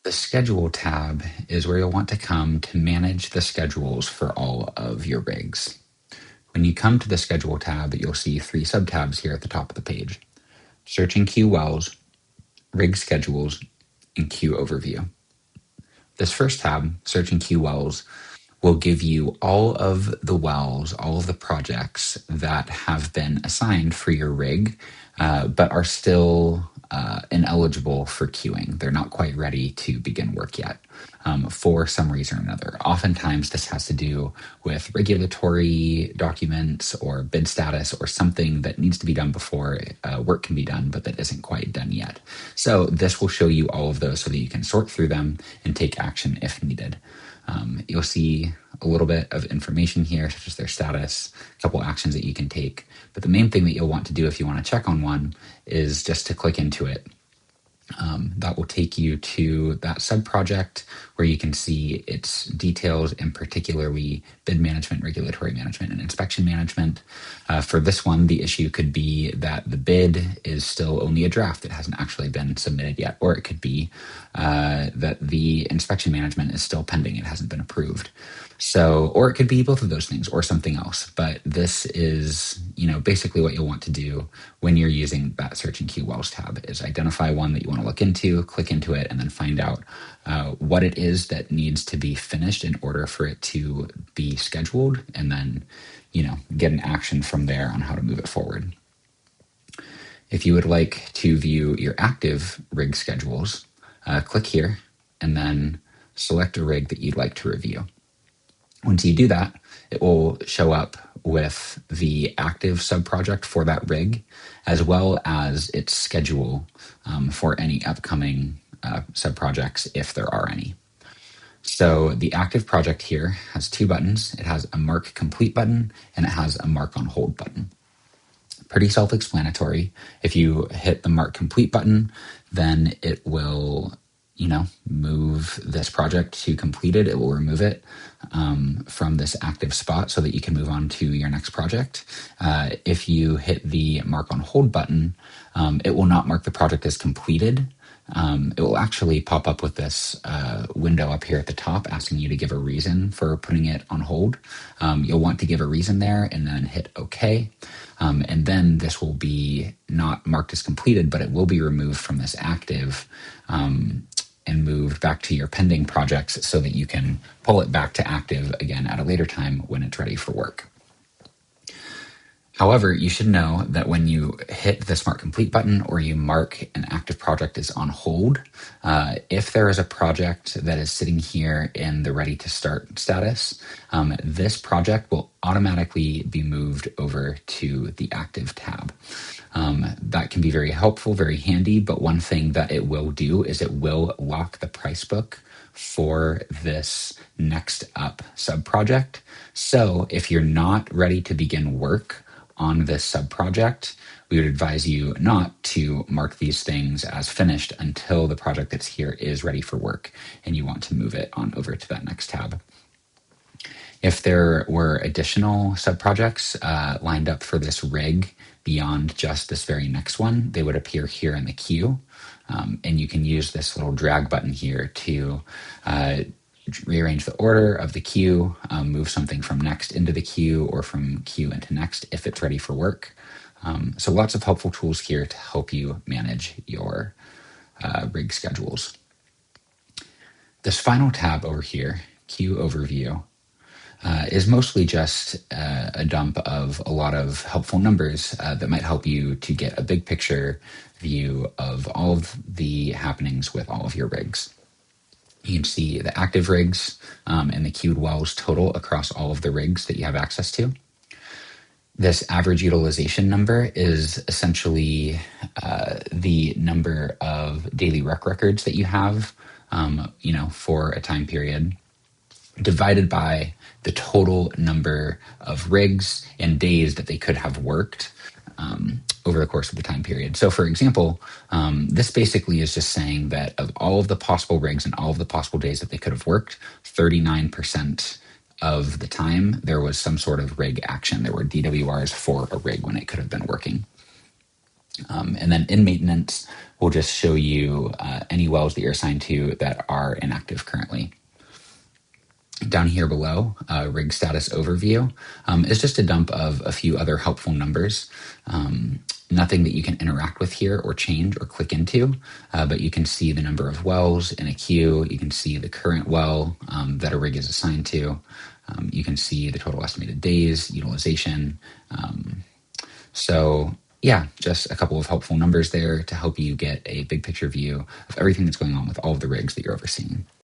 The Schedule tab is where you'll want to come to manage the schedules for all of your rigs. When you come to the Schedule tab, you'll see 3 subtabs here at the top of the page: Search and Queue Wells, Rig Schedules, and Queue Overview. This first tab, Search and Queue Wells, will give you all of the wells, all of the projects that have been assigned for your rig, but are still ineligible for queuing. They're not quite ready to begin work yet for some reason or another. Oftentimes, this has to do with regulatory documents or bid status or something that needs to be done before work can be done, but that isn't quite done yet. So this will show you all of those so that you can sort through them and take action if needed. You'll see a little bit of information here, such as their status, a couple actions that you can take. But the main thing that you'll want to do if you want to check on one is just to click into it. That will take you to that sub-project where you can see its details, in particularly bid management, regulatory management, and inspection management. For this one, the issue could be that the bid is still only a draft. It hasn't actually been submitted yet. Or it could be that the inspection management is still pending. It hasn't been approved. So, or it could be both of those things or something else. But this is, basically what you'll want to do when you're using that Search and Queue Wells tab is identify one that you want to look into, click into it, and then find out what it is that needs to be finished in order for it to be scheduled, and then, get an action from there on how to move it forward. If you would like to view your active rig schedules, click here and then select a rig that you'd like to review. Once you do that, it will show up with the active sub-project for that rig, as well as its schedule for any upcoming sub-projects, if there are any. So the active project here has 2 buttons. It has a Mark Complete button, and it has a Mark on Hold button. Pretty self-explanatory. If you hit the Mark Complete button, then it will move this project to completed. It will remove it from this active spot so that you can move on to your next project. If you hit the Mark on Hold button, it will not mark the project as completed. It will actually pop up with this window up here at the top asking you to give a reason for putting it on hold. You'll want to give a reason there and then hit OK. And then this will be not marked as completed, but it will be removed from this active and moved back to your pending projects so that you can pull it back to active again at a later time when it's ready for work. However, you should know that when you hit the Mark Complete button or you mark an active project as on hold, if there is a project that is sitting here in the ready to start status, this project will automatically be moved over to the active tab. That can be very helpful, very handy, but one thing that it will do is it will lock the price book for this next up sub-project. So if you're not ready to begin work on this sub-project, we would advise you not to mark these things as finished until the project that's here is ready for work and you want to move it on over to that next tab. If there were additional sub-projects lined up for this rig beyond just this very next one, they would appear here in the queue. And you can use this little drag button here to rearrange the order of the queue, move something from next into the queue or from queue into next if it's ready for work. So lots of helpful tools here to help you manage your rig schedules. This final tab over here, Queue Overview, is mostly just a dump of a lot of helpful numbers that might help you to get a big picture view of all of the happenings with all of your rigs. You can see the active rigs and the queued wells total across all of the rigs that you have access to. This average utilization number is essentially the number of daily rec records that you have, for a time period, divided by the total number of rigs and days that they could have worked over the course of the time period. So for example, this basically is just saying that of all of the possible rigs and all of the possible days that they could have worked, 39% of the time there was some sort of rig action. There were DWRs for a rig when it could have been working. And then in maintenance, we'll just show you any wells that you're assigned to that are inactive currently. Down here below, rig status overview is just a dump of a few other helpful numbers. Nothing that you can interact with here or change or click into, but you can see the number of wells in a queue. You can see the current well that a rig is assigned to. You can see the total estimated days, utilization. So yeah, just a couple of helpful numbers there to help you get a big picture view of everything that's going on with all of the rigs that you're overseeing.